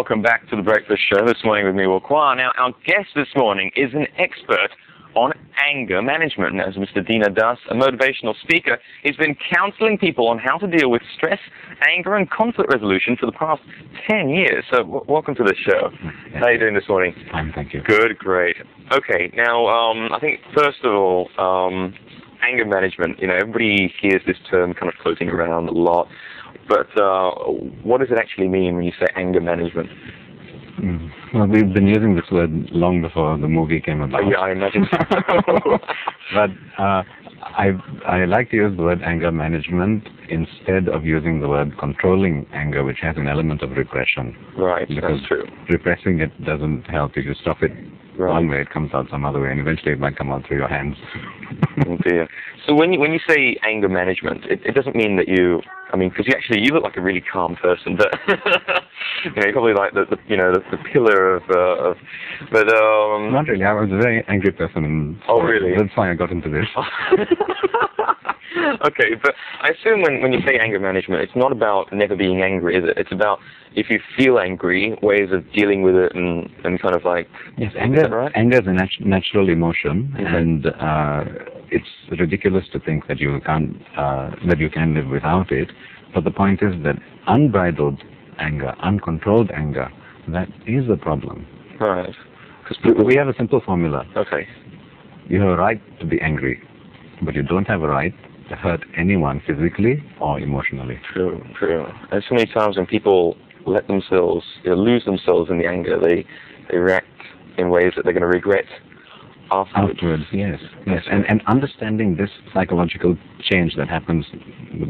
welcome back to The Breakfast Show. This morning with me, Wakwa. Now, our guest this morning is an expert on anger management. As Mr. Dina does, a motivational speaker, he's been counseling people on how to deal with stress, anger, and conflict resolution for the past 10 years. So, welcome to the show. Yes. How are you doing this morning? Fine, thank you. Good, great. Okay, now, I think, first of all, anger management, everybody hears this term kind of floating around a lot. But what does it actually mean when you say anger management? Well, we've been using this word long before the movie came about. Yeah, I imagine so. But I like to use the word anger management instead of using the word controlling anger, which has an element of repression. Right, because that's true. Repressing it doesn't help. If you stop it one way, it comes out some other way, and eventually it might come out through your hands. Oh dear. So when you say anger management, it doesn't mean that because you look like a really calm person, but you're probably like the pillar of but Not really. I was a very angry person. Oh really? That's why I got into this. Okay, but I assume when you say anger management, it's not about never being angry, is it? It's about if you feel angry, ways of dealing with it and kind of like... Yes, anger is a natural emotion, and it's ridiculous to think that you can live without it. But the point is that unbridled anger, uncontrolled anger, that is the problem. Right. We have a simple formula. Okay. You have a right to be angry, but you don't have a right to hurt anyone physically or emotionally. True. And so many times when people let themselves, lose themselves in the anger, they react in ways that they're going to regret afterwards. Yes. And understanding this psychological change that happens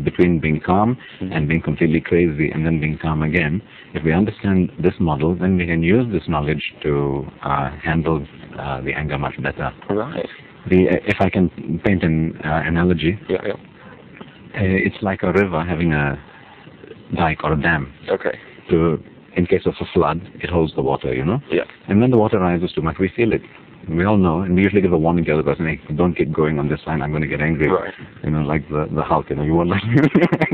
between being calm and being completely crazy and then being calm again, if we understand this model, then we can use this knowledge to handle the anger much better. Right. If I can paint an analogy, it's like a river having a dike or a dam. Okay. In case of a flood, it holds the water, Yeah. And when the water rises too much, we feel it. We all know, and we usually give a warning to the other person, hey, don't keep going on this line, I'm going to get angry. Right. Like the Hulk, you won't like me.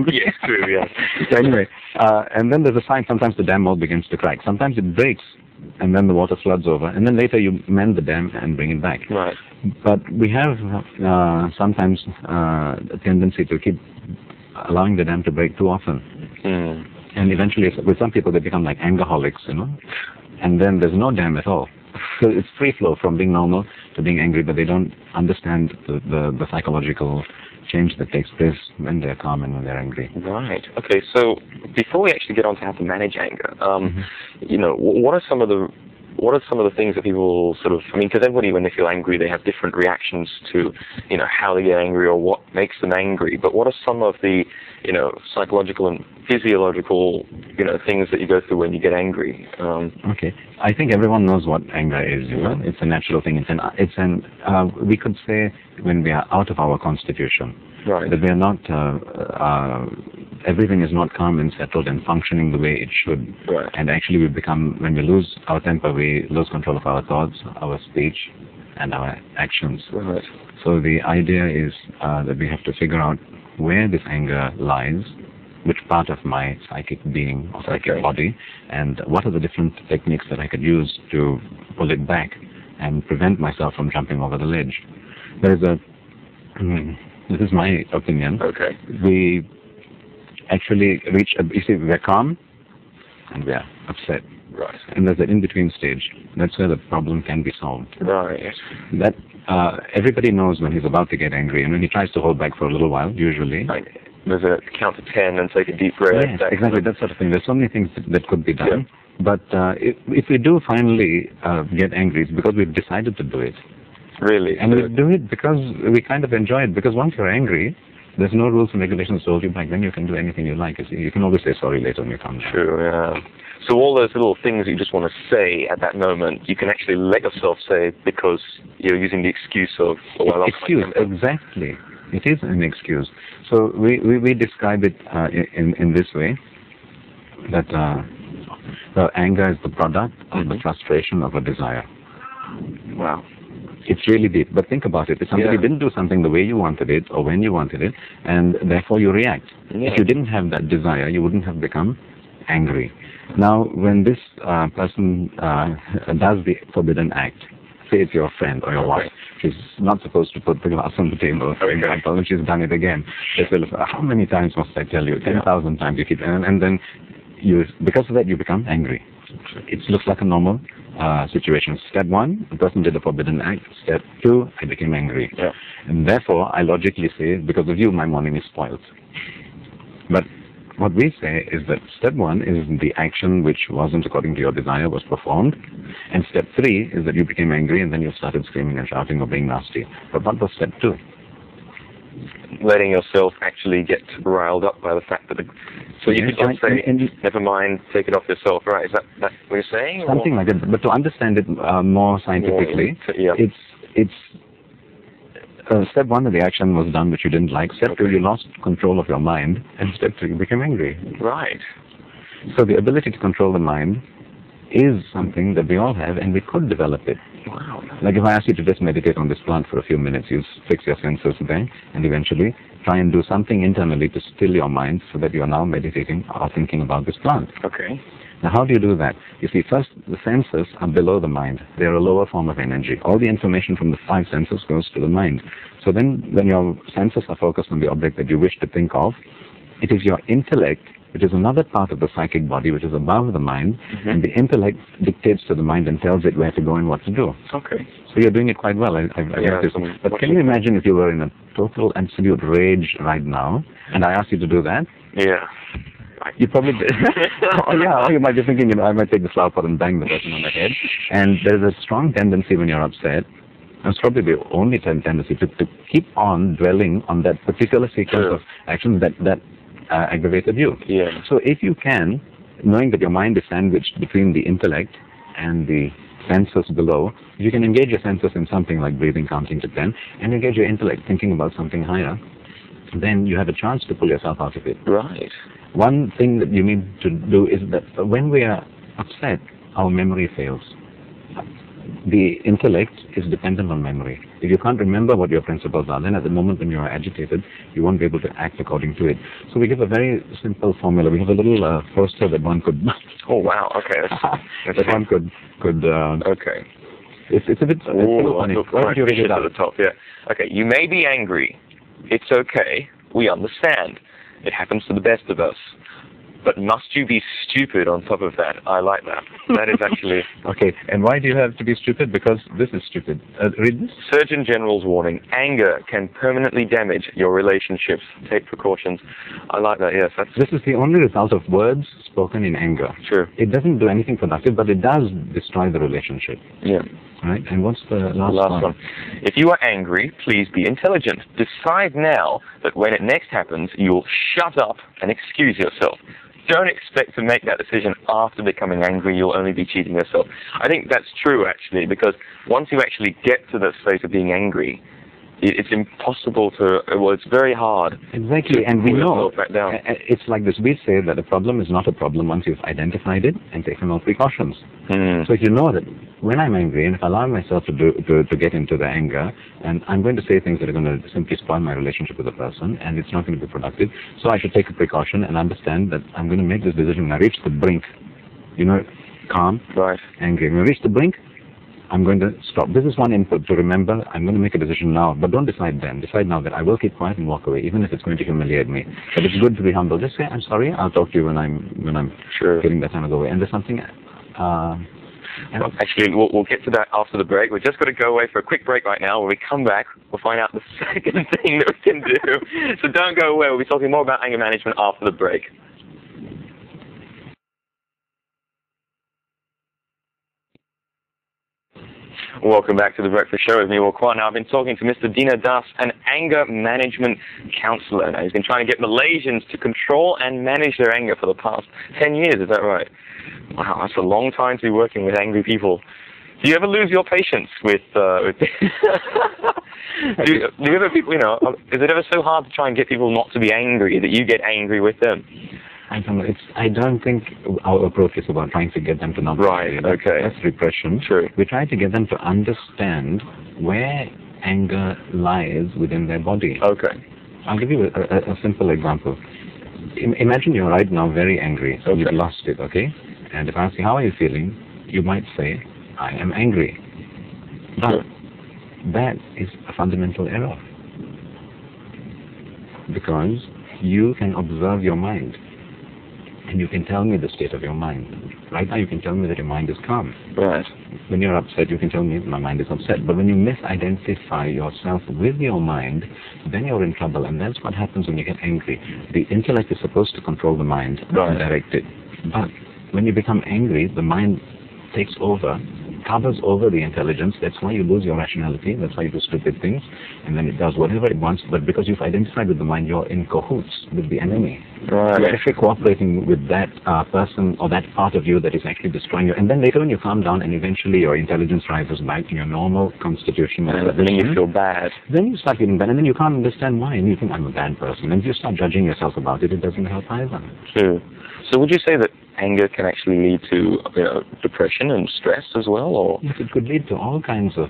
Yes, true, yeah. So anyway, and then there's a sign, sometimes the dam wall begins to crack. Sometimes it breaks, and then the water floods over, and then later you mend the dam and bring it back. Right. But we have sometimes a tendency to keep allowing the dam to break too often. And eventually, with some people, they become like angerholics, and then there's no dam at all. So it's free flow from being normal to being angry, but they don't understand the psychological change that takes place when they're calm and when they're angry. Right. Okay. So before we actually get on to how to manage anger, what are some of the things that people because everybody, when they feel angry, they have different reactions to, how they get angry or what makes them angry. But what are some of the, psychological and physiological, things that you go through when you get angry? Okay. I think everyone knows what anger is. It's a natural thing. We could say when we are out of our constitution. Right. That we are not, everything is not calm and settled and functioning the way it should. Right. And actually when we lose our temper, we lose control of our thoughts, our speech, and our actions. Right. So the idea is that we have to figure out where this anger lies, which part of my psychic being or psychic body, and what are the different techniques that I could use to pull it back and prevent myself from jumping over the ledge. This is my opinion. Okay. We actually we're calm and we are upset. Right. And there's an in-between stage. That's where the problem can be solved. Right. That everybody knows when he's about to get angry, and when he tries to hold back for a little while, usually. Like, there's a count to 10 and take a deep breath. Yes, exactly, that sort of thing. There's so many things that could be done. Yeah. But if we do finally get angry, it's because we've decided to do it. Really? And we do it because we kind of enjoy it. Because once you're angry, there's no rules and regulations to hold you back. Then you can do anything you like. You can always say sorry later when you come down. True, yeah. So all those little things that you just want to say at that moment, you can actually let yourself say because you're using the excuse of... Excuse, exactly. It is an excuse. So we describe it in this way, that the anger is the product of the frustration of a desire. Wow. It's really deep. But think about it. If somebody didn't do something the way you wanted it or when you wanted it, and therefore you react. Yeah. If you didn't have that desire, you wouldn't have become angry. Now, when this person does the forbidden act, say it's your friend or your wife, she's not supposed to put the glass on the table, for example, and she's done it again. They say, how many times must I tell you? 10,000 times you keep, and then because of that, you become angry. It looks like a normal situation. Step 1, the person did the forbidden act. Step 2, I became angry. Yeah. And therefore, I logically say, because of you, my morning is spoiled. But what we say is that step 1 is the action which wasn't according to your desire was performed. And step 3 is that you became angry and then you started screaming and shouting or being nasty. But what was step 2? Letting yourself actually get riled up by the fact that so you could just say, never mind, take it off yourself, right? Is that what you're saying? Something like that. But to understand it more scientifically, it's step 1 of the action was done which you didn't like. Step 2, you lost control of your mind. And step 3, you became angry. Right. So the ability to control the mind is something that we all have, and we could develop it. Wow. Like if I ask you to just meditate on this plant for a few minutes, you fix your senses there, and eventually try and do something internally to still your mind so that you are now meditating or thinking about this plant. Okay. Now, how do you do that? You see, first, the senses are below the mind. They're a lower form of energy. All the information from the 5 senses goes to the mind. So then, when your senses are focused on the object that you wish to think of, it is your intellect, which is another part of the psychic body, which is above the mind, and the intellect dictates to the mind and tells it where to go and what to do. Okay. So you're doing it quite well. I've noticed. But can you imagine if you were in a total, absolute rage right now, and I asked you to do that? Yeah. You probably did. Or you might be thinking, I might take the flower pot and bang the person on the head. And there's a strong tendency when you're upset, and it's probably the only tendency to keep on dwelling on that particular sequence of actions that aggravated you. Yeah. So if you can, knowing that your mind is sandwiched between the intellect and the senses below, you can engage your senses in something like breathing, counting to 10, and engage your intellect thinking about something higher, then you have a chance to pull yourself out of it. Right. One thing that you need to do is that when we are upset, our memory fails. The intellect is dependent on memory. If you can't remember what your principles are, then at the moment when you are agitated, you won't be able to act according to it. So we give a very simple formula. We have a little poster that one could... Oh, wow. Okay. that one could... okay. It's a bit funny. Why don't you read it out? At the top, yeah. Okay. You may be angry. It's okay. We understand. It happens to the best of us. But must you be stupid on top of that? I like that. That is actually... Okay, and why do you have to be stupid? Because this is stupid. Read this. Surgeon General's warning. Anger can permanently damage your relationships. Take precautions. I like that, yes. This is the only result of words spoken in anger. True. It doesn't do anything productive, but it does destroy the relationship. Yeah. Right? And what's the last one? If you are angry, please be intelligent. Decide now that when it next happens, you'll shut up and excuse yourself. Don't expect to make that decision after becoming angry. You'll only be cheating yourself. I think that's true, actually, because once you actually get to the state of being angry, it's impossible to, well, it's very hard. Exactly, and we know, back down. It's like this, we say that a problem is not a problem once you've identified it and taken all precautions. So if you know that when I'm angry, and if I allow myself to get into the anger, and I'm going to say things that are going to simply spoil my relationship with the person, and it's not going to be productive, so I should take a precaution and understand that I'm going to make this decision when I reach the brink, calm, right, angry. When I reach the brink, I'm going to stop. This is one input to remember. I'm going to make a decision now, but don't decide then. Decide now that I will keep quiet and walk away, even if it's going to humiliate me. But it's good to be humble. Just say, "I'm sorry. I'll talk to you when I'm feeling that time to go away." And there's something. Well, actually, we'll get to that after the break. We've just got to go away for a quick break right now. When we come back, we'll find out the second thing that we can do. So don't go away. We'll be talking more about anger management after the break. Welcome back to The Breakfast Show with me, Kwan. Now, I've been talking to Mr. Dina-Das, an anger management counselor. Now, he's been trying to get Malaysians to control and manage their anger for the past 10 years. Is that right? Wow, that's a long time to be working with angry people. Do you ever lose your patience with do you ever people, is it ever so hard to try and get people not to be angry that you get angry with them? I don't know. I don't think our approach is about trying to get them to not be angry. Okay. That's repression. True. We try to get them to understand where anger lies within their body. Okay. I'll give you a simple example. Imagine you're right now very angry. So Okay. you've lost it, okay? And if I ask you, how are you feeling? You might say, I am angry. But Sure. that is a fundamental error. Because you can observe your mind. And you can tell me the state of your mind. Right now you can tell me that your mind is calm. Right. When you're upset, you can tell me my mind is upset. But when you misidentify yourself with your mind, then you're in trouble. And that's what happens when you get angry. The intellect is supposed to control the mind and direct it. But when you become angry, the mind takes over, covers over the intelligence. That's why you lose your rationality. That's why you do stupid things. And then it does whatever it wants. But because you've identified with the mind, you're in cahoots with the enemy. Right. You're actually cooperating with that person or that part of you that is actually destroying you. And then later when you calm down and eventually your intelligence rises back to your normal constitution. And then you feel bad. Then you start feeling bad and then you can't understand why. And you think, I'm a bad person. And if you start judging yourself about it, it doesn't help either. True. So would you say that anger can actually lead to depression and stress as well? Or? Yes, it could lead to all kinds of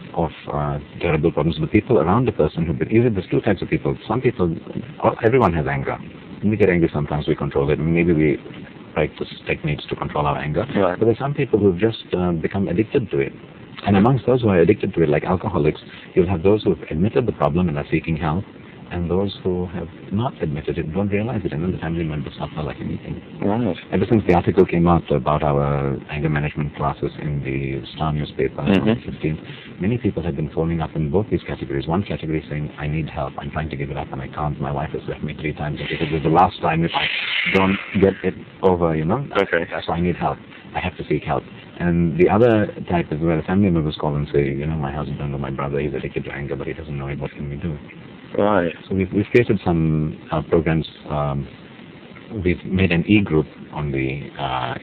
terrible problems. The people around the person there's two types of people. Some people, everyone has anger. When we get angry sometimes we control it. Maybe we practice techniques to control our anger. Right. But there's some people who've just become addicted to it. And amongst those who are addicted to it, like alcoholics, you'll have those who have admitted the problem and are seeking help, and those who have not admitted it don't realize it, and then the family members suffer like anything. Right. Ever since the article came out about our anger management classes in the Star newspaper on the 15th, many people have been phoning up in both these categories. One category saying, I need help, I'm trying to give it up and I can't. My wife has left me 3 times. It was the last time if I don't get it over, Okay. So I need help. I have to seek help. And the other type is where the family members call and say, my husband or my brother, he's addicted to anger, but he doesn't know it. What can we do? Right. So we've created some programs. We've made an e-group on the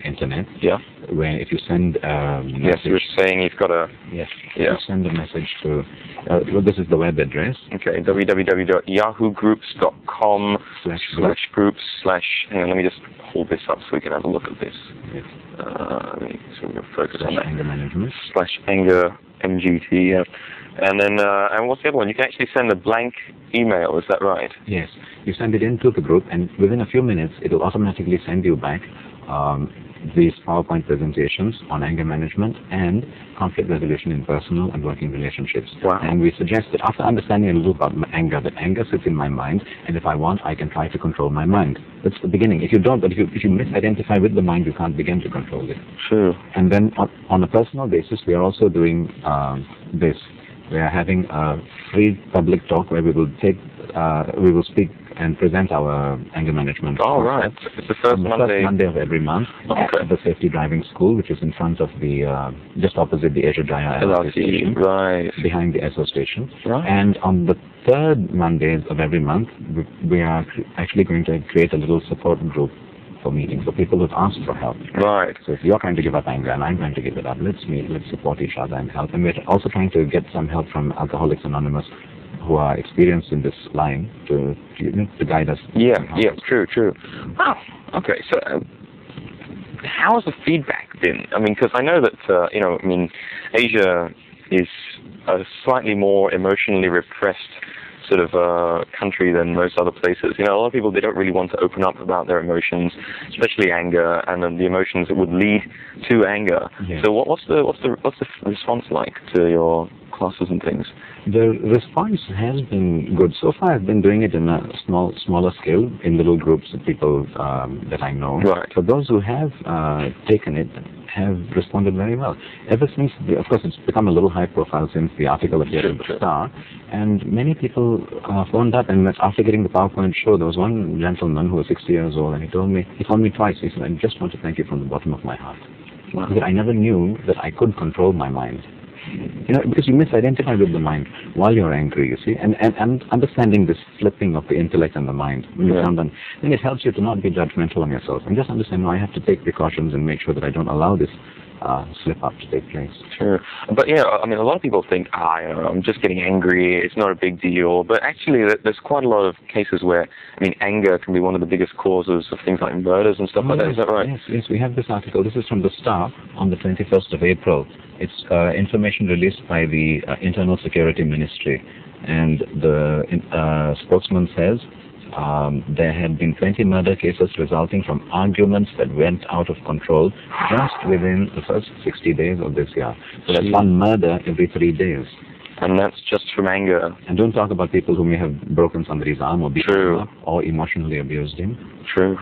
internet. Yeah. Where if you send Yes, you were saying you've got a... Yes. Yeah. You send a message to... this is the web address. Okay, www.yahoogroups.com/groups/ hang on, let me just hold this up so we can have a look at this. Yes. So we're going to focus on that. Anger management. /anger MGT, yeah. And then, and what's the other one? You can actually send a blank email, is that right? Yes. You send it into the group, and within a few minutes, it will automatically send you back these PowerPoint presentations on anger management and conflict resolution in personal and working relationships. Wow. And we suggest that after understanding a little about anger, that anger sits in my mind, and if I want, I can try to control my mind. That's the beginning. If you don't, but if you misidentify with the mind, you can't begin to control it. True. And then on a personal basis, we are also doing this. We are having a free public talk where we will speak and present our anger management. Oh, right. It's the first Monday. First Monday of every month at the Safety Driving School, which is in front of just opposite the Asia Jaya LRT station. Right. Behind the Esso station. Right. And on the third Mondays of every month, we are actually going to create a little support group for meetings, for people who've asked for help. Right. So if you're trying to give up anger and I'm trying to give it up, let's meet, let's support each other and help. And we're also trying to get some help from Alcoholics Anonymous who are experienced in this line to guide us. Yeah, true. Wow. Okay, so how has the feedback been? I mean, because I know that, Asia is a slightly more emotionally repressed sort of country than most other places. A lot of people, they don't really want to open up about their emotions, especially anger and then the emotions that would lead to anger. Yeah. So what's the response like to your classes and things? The response has been good. So far I've been doing it in a smaller scale, in little groups of people that I know. Right. But those who have taken it have responded very well. Ever since, of course, it's become a little high profile since the article appeared in the Star, and many people phoned up, and after getting the PowerPoint show, there was one gentleman who was 60 years old, and he called me twice. He said, I just want to thank you from the bottom of my heart. Wow. Because I never knew that I could control my mind. Because you misidentify with the mind while you're angry, you see, and understanding this flipping of the intellect and the mind when you come down, then it helps you to not be judgmental on yourself and just understand, no, I have to take precautions and make sure that I don't allow this slip-up to take place. Sure. But, a lot of people think, I'm just getting angry, it's not a big deal. But actually, there's quite a lot of cases where, anger can be one of the biggest causes of things like murders and stuff like that. Is that right? Yes, we have this article. This is from the Star on the 21st of April. It's information released by the Internal Security Ministry. And the spokesman says, There had been 20 murder cases resulting from arguments that went out of control just within the first 60 days of this year. So that's one murder every 3 days. And that's just from anger. And don't talk about people who may have broken somebody's arm or beaten him up or emotionally abused him. True.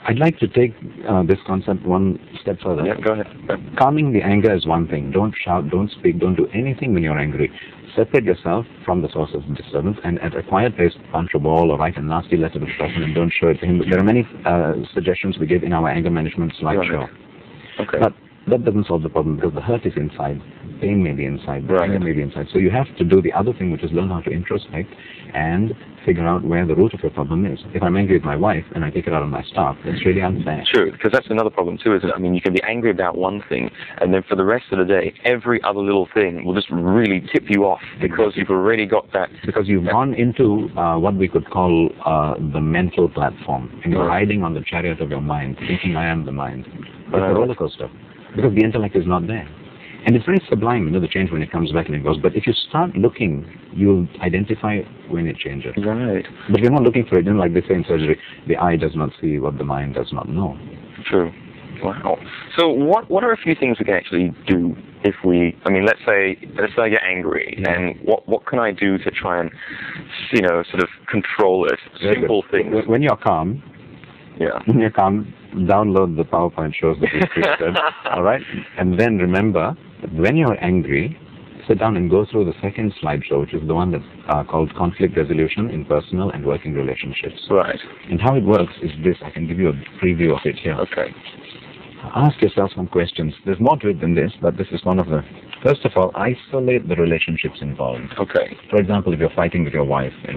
I'd like to take this concept one step further. Yeah, go ahead. Calming the anger is one thing. Don't shout, don't speak, don't do anything when you're angry. Separate yourself from the source of disturbance and at a quiet place punch a wall or write a nasty letter to the person and don't show it to him. There are many suggestions we give in our anger management slideshow. Okay. But that doesn't solve the problem because the hurt is inside. Pain may be inside. Anger may be inside. So you have to do the other thing, which is learn how to introspect and figure out where the root of your problem is. If I'm angry with my wife and I take it out on my staff, that's really unfair. True, because that's another problem too, isn't it? I mean, you can be angry about one thing, and then for the rest of the day, every other little thing will just really tip you off because you've already got that. Because you've gone into what we could call the mental platform, and you're riding on the chariot of your mind, thinking I am the mind. It's a roller coaster, because the intellect is not there. And it's very sublime, the change when it comes back and it goes. But if you start looking, you'll identify when it changes. Right. But you're not looking for it, like they say in surgery, the eye does not see what the mind does not know. True. Wow. So what are a few things we can actually do if we, I mean, let's say I get angry, and what can I do to try and, sort of control it? Simple things. When you're calm, when you're calm, download the PowerPoint shows that we created, all right? And then remember, when you're angry, sit down and go through the second slideshow, which is the one that's called Conflict Resolution in Personal and Working Relationships. Right. And how it works is this. I can give you a preview of it here. Okay. Ask yourself some questions. There's more to it than this, but this is one of the... First of all, isolate the relationships involved. Okay. For example, if you're fighting with your wife, and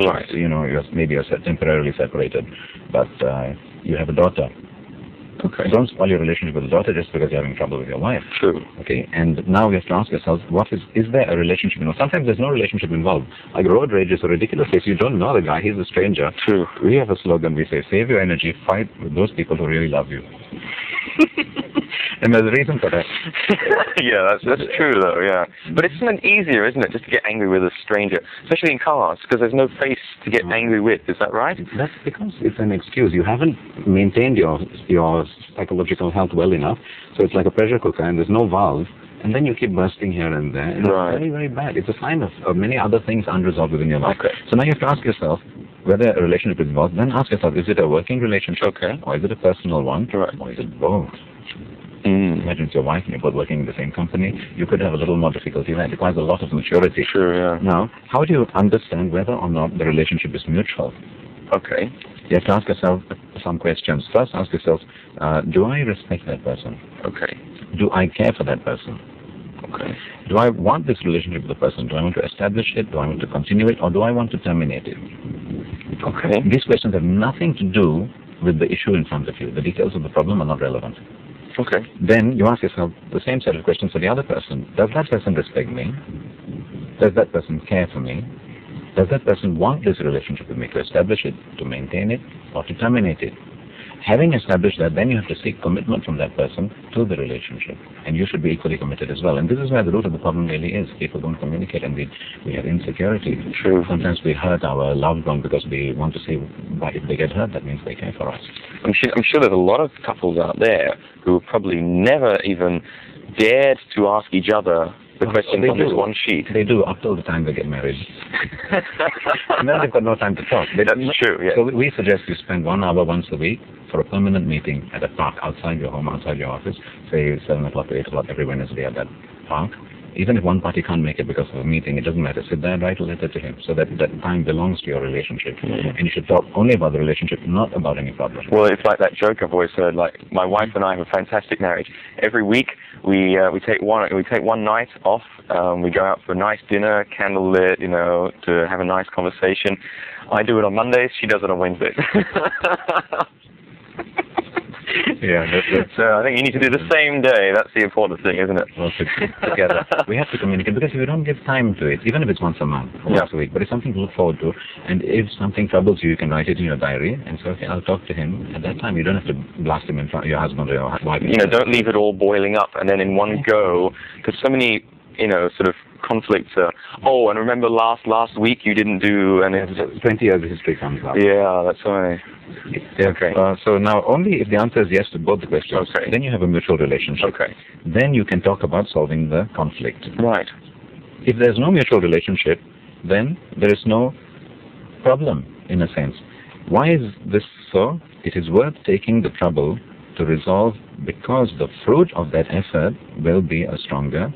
maybe you're temporarily separated, but you have a daughter. Okay. Don't spoil your relationship with the daughter just because you're having trouble with your wife. True. Okay. And now we have to ask ourselves, is there a relationship involved? Sometimes there's no relationship involved. Like road rage is a ridiculous case. You don't know the guy. He's a stranger. True. We have a slogan. We say, save your energy, fight with those people who really love you. And there's a reason for that. Yeah, that's true though, yeah. But it's something easier, isn't it, just to get angry with a stranger, especially in cars, because there's no face to get angry with, is that right? That's because it's an excuse. You haven't maintained your psychological health well enough, so it's like a pressure cooker and there's no valve, and then you keep bursting here and there, and it's very, very bad. It's a sign of many other things unresolved within your life. Okay. So now you have to ask yourself, whether a relationship is involved, then ask yourself, is it a working relationship, or is it a personal one, or is it both? Imagine it's your wife and you're both working in the same company. You could have a little more difficulty. That requires a lot of maturity. Sure, yeah. Now, how do you understand whether or not the relationship is mutual? Okay. You have to ask yourself some questions. First, ask yourself, do I respect that person? Okay. Do I care for that person? Okay. Do I want this relationship with the person? Do I want to establish it? Do I want to continue it? Or do I want to terminate it? Okay. These questions have nothing to do with the issue in front of you. The details of the problem are not relevant. Okay. Then you ask yourself the same set of questions for the other person. Does that person respect me? Does that person care for me? Does that person want this relationship with me, to establish it, to maintain it, or to terminate it? Having established that, then you have to seek commitment from that person to the relationship. And you should be equally committed as well. And this is where the root of the problem really is. People don't communicate and we have insecurity. True. Sometimes we hurt our loved one because we want to say, if they get hurt, that means they care for us. I'm sure there's a lot of couples out there who have probably never even dared to ask each other the questions on this one sheet. They do, up till the time they get married. And then they've got no time to talk. That's true, yeah. So we suggest you spend 1 hour once a week for a permanent meeting at a park outside your home, outside your office, say 7 o'clock to 8 o'clock every Wednesday at that park. Even if one party can't make it because of a meeting, it doesn't matter. Sit there and write a letter to him so that that time belongs to your relationship. And you should talk only about the relationship, not about any problem. Well, it's like that joke I've always heard, like, my wife and I have a fantastic marriage. Every week we take one night off, we go out for a nice dinner, candlelit, to have a nice conversation. I do it on Mondays, she does it on Wednesdays. Yeah, so I think you need to do the same day. That's the important thing, isn't it? Well, together. We have to communicate, because if you don't give time to it, even if it's once a month or once a week, but it's something to look forward to. And if something troubles you, you can write it in your diary and say, okay, I'll talk to him at that time. You don't have to blast him in front of your husband or your wife. Don't leave it all boiling up and then in one go, because so many sort of conflicts. Oh, and remember last week you didn't do, and it's 20 years of history comes up. Yeah, that's right. Okay. So now only if the answer is yes to both the questions, okay, then you have a mutual relationship. Okay. Then you can talk about solving the conflict. Right. If there's no mutual relationship, then there is no problem, in a sense. Why is this so? It is worth taking the trouble to resolve, because the fruit of that effort will be a stronger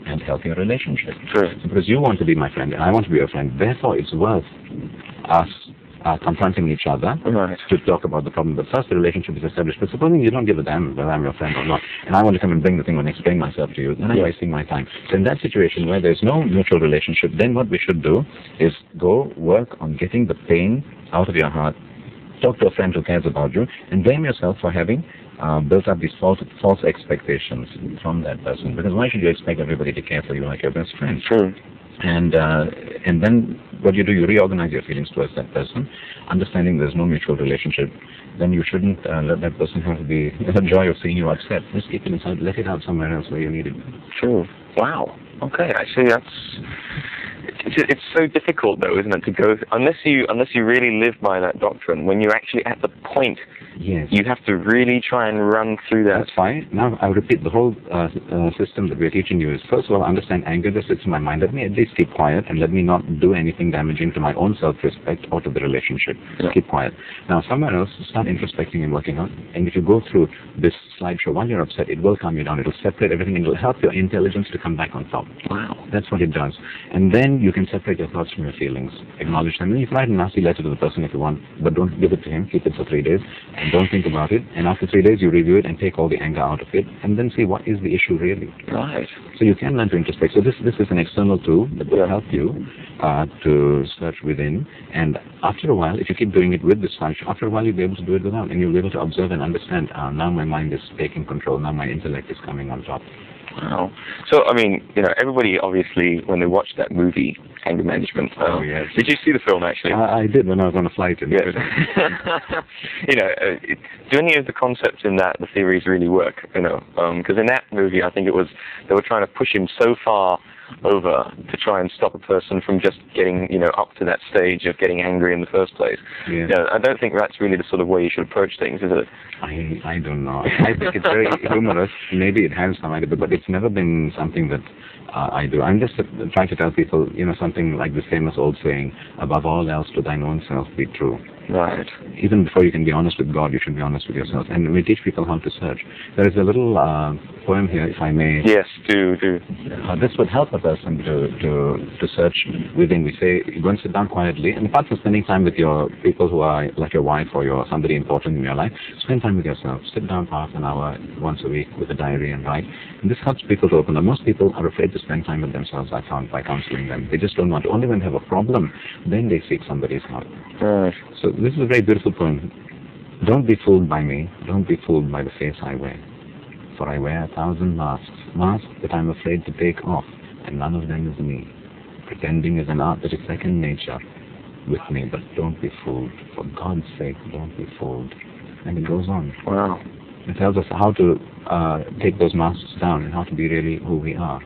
and healthier relationship. True. So because you want to be my friend and I want to be your friend, therefore it's worth us confronting each other to talk about the problem. But first the relationship is established. But supposing you don't give a damn whether I'm your friend or not, and I want to come and bring the thing and explain myself to you, then I'm wasting my time. So in that situation where there's no mutual relationship, then what we should do is go work on getting the pain out of your heart. Talk to a friend who cares about you, and blame yourself for having built up these false expectations from that person. Because why should you expect everybody to care for you like your best friend? True. And then what you do, you reorganize your feelings towards that person, understanding there's no mutual relationship. Then you shouldn't let that person have the joy of seeing you upset. Just keep it inside, let it out somewhere else where you need it. True. Wow. Okay. Actually, it's so difficult though, isn't it, to go unless you really live by that doctrine. When you're actually at the point, you have to really try and run through that. That's fine. Now I'll repeat the whole system that we're teaching you is, first of all, understand anger that sits in my mind. Let me at least keep quiet and let me not do anything damaging to my own self-respect or to the relationship. Keep quiet. Now somewhere else, start introspecting and working out. And if you go through this slideshow while you're upset, it will calm you down. It will separate everything and it will help your intelligence to come back on top. Wow. That's what it does. And then you can separate your thoughts from your feelings, acknowledge them. And you can write a nasty letter to the person if you want, but don't give it to him. Keep it for 3 days and don't think about it. And after 3 days, you review it and take all the anger out of it, and then see what is the issue really. Right. So you can learn to introspect. So this is an external tool that will help you to search within. And after a while, if you keep doing it with this function, after a while you'll be able to do it without, and you'll be able to observe and understand. Now my mind is taking control. Now my intellect is coming on top. Wow. So, I mean, everybody obviously, when they watched that movie, Anger Management, yes. Did you see the film, actually? I did when I was on a flight. Yes. Do any of the concepts in that, the theories really work? Because in that movie, I think they were trying to push him so far over to try and stop a person from just getting, up to that stage of getting angry in the first place. Yeah. I don't think that's really the sort of way you should approach things, is it? I don't know. I think it's very humorous. Maybe it has some idea, but it's never been something that I do. I'm just trying to tell people, something like this famous old saying, above all else to thine own self be true. Right. Even before you can be honest with God, you should be honest with yourself. And we teach people how to search. There is a little poem here, if I may. Yes, do. This would help a person to search within. We say, go and sit down quietly. And apart from spending time with your people who are like your wife or somebody important in your life, spend time with yourself. Sit down for half an hour once a week with a diary and write. And this helps people to open up. Most people are afraid to spend time with themselves, I found, by counseling them. They just don't want to. Only when they have a problem, then they seek somebody's help. Right. So this is a very beautiful poem. Don't be fooled by me. Don't be fooled by the face I wear. For I wear 1,000 masks. Masks that I'm afraid to take off, and none of them is me. Pretending is an art that is second nature with me, but don't be fooled. For God's sake, don't be fooled. And it goes on. Wow. It tells us how to take those masks down and how to be really who we are.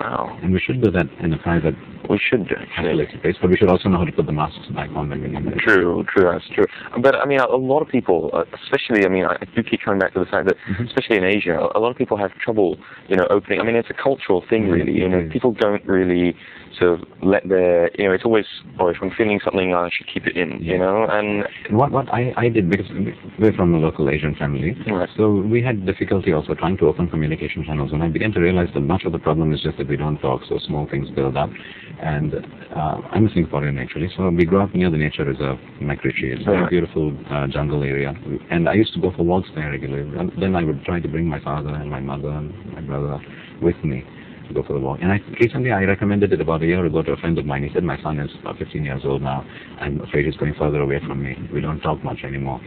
Wow. And we should do that in a private, we should actually, place, but we should also know how to put the masks back on when we need them. True, that's true. But I mean, a lot of people, especially, I do keep coming back to the fact that, especially in Asia, a lot of people have trouble, opening. I mean, it's a cultural thing, really. People don't really sort of let their, it's always, if I'm feeling something, I should keep it in, And what I did, because we're from a local Asian family, right. So we had difficulty also trying to open communication channels, and I began to realize that much of the problem is just that we don't talk, so small things build up. And I'm a Singaporean actually, so we grew up near the nature reserve, Makrichi. It's a very beautiful jungle area, and I used to go for walks there regularly. And then I would try to bring my father and my mother and my brother with me to go for the walk. And recently I recommended it about a year ago to a friend of mine. He said, my son is about 15 years old now. I'm afraid he's going further away from me. We don't talk much anymore.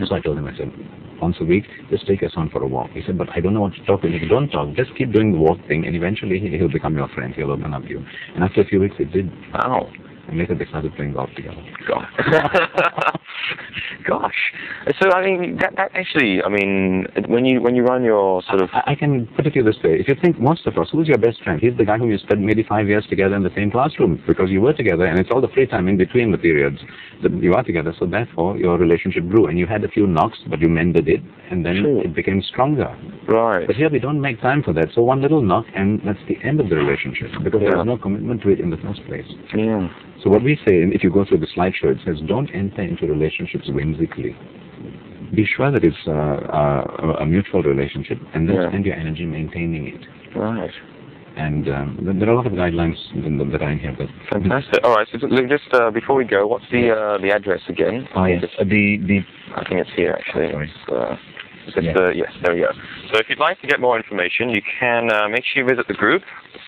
So I told him, I said, once a week, just take your son for a walk. He said, but I don't know what to talk to him. If you don't talk, just keep doing the walk thing, and eventually he'll become your friend. He'll open up to you. And after a few weeks, it did. Wow. And later they started playing golf together. Gosh. So I mean, that actually, I mean, when you run your sort of, I can put it to you this way: if you think most of us, who's your best friend? He's the guy who you spent maybe 5 years together in the same classroom because you were together, and it's all the free time in between the periods that you are together. So therefore, your relationship grew, and you had a few knocks, but you mended it, and then it became stronger. Right. But here we don't make time for that. So one little knock, and that's the end of the relationship because there was no commitment to it in the first place. Yeah. So what we say, if you go through the slideshow, it says, don't enter into relationships whimsically. Be sure that it's a mutual relationship, and then spend your energy maintaining it. Right. And there are a lot of guidelines that I have. Fantastic. All right. So just before we go, what's the address again? Oh yes. I think it's here actually. Yes, there we go. So if you'd like to get more information, you can make sure you visit the group.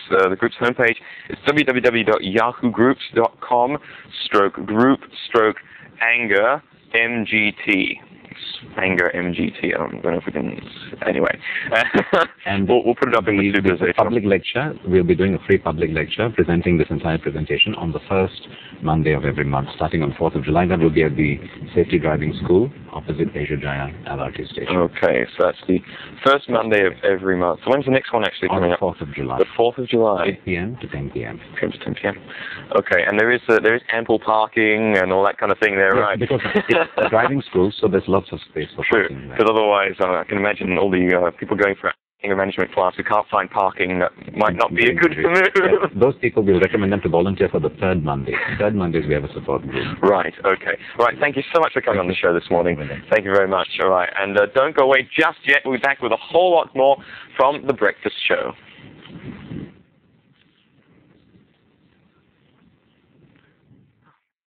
The group's homepage is www.yahoo-groups.com/group/anger MGT. Anger MGT. I don't know if we can. Anyway, and we'll put it up in the public lecture. We'll be doing a free public lecture presenting this entire presentation on the first Monday of every month, starting on 4th of July. That will be at the Safety Driving School opposite Asia Jaya LRT station. Okay, so that's the first Monday of every month. So when's the next one actually coming up? On the 4th of July. The 4th of July. 8 p.m. to 10 p.m. 10 to 10 p.m. Okay, and there is ample parking and all that kind of thing there, right? Because it's a driving school, so there's lots of space for parking. True, because otherwise I can imagine all the people going for anger management class who can't find parking, that might not be a good move. Yes. Those people, we'll recommend them to volunteer for the third Monday. Third Mondays we have a support group. Right, okay. Right, thank you so much for coming on the show this morning. Thank you very much. All right, and don't go away just yet. We'll be back with a whole lot more from The Breakfast Show.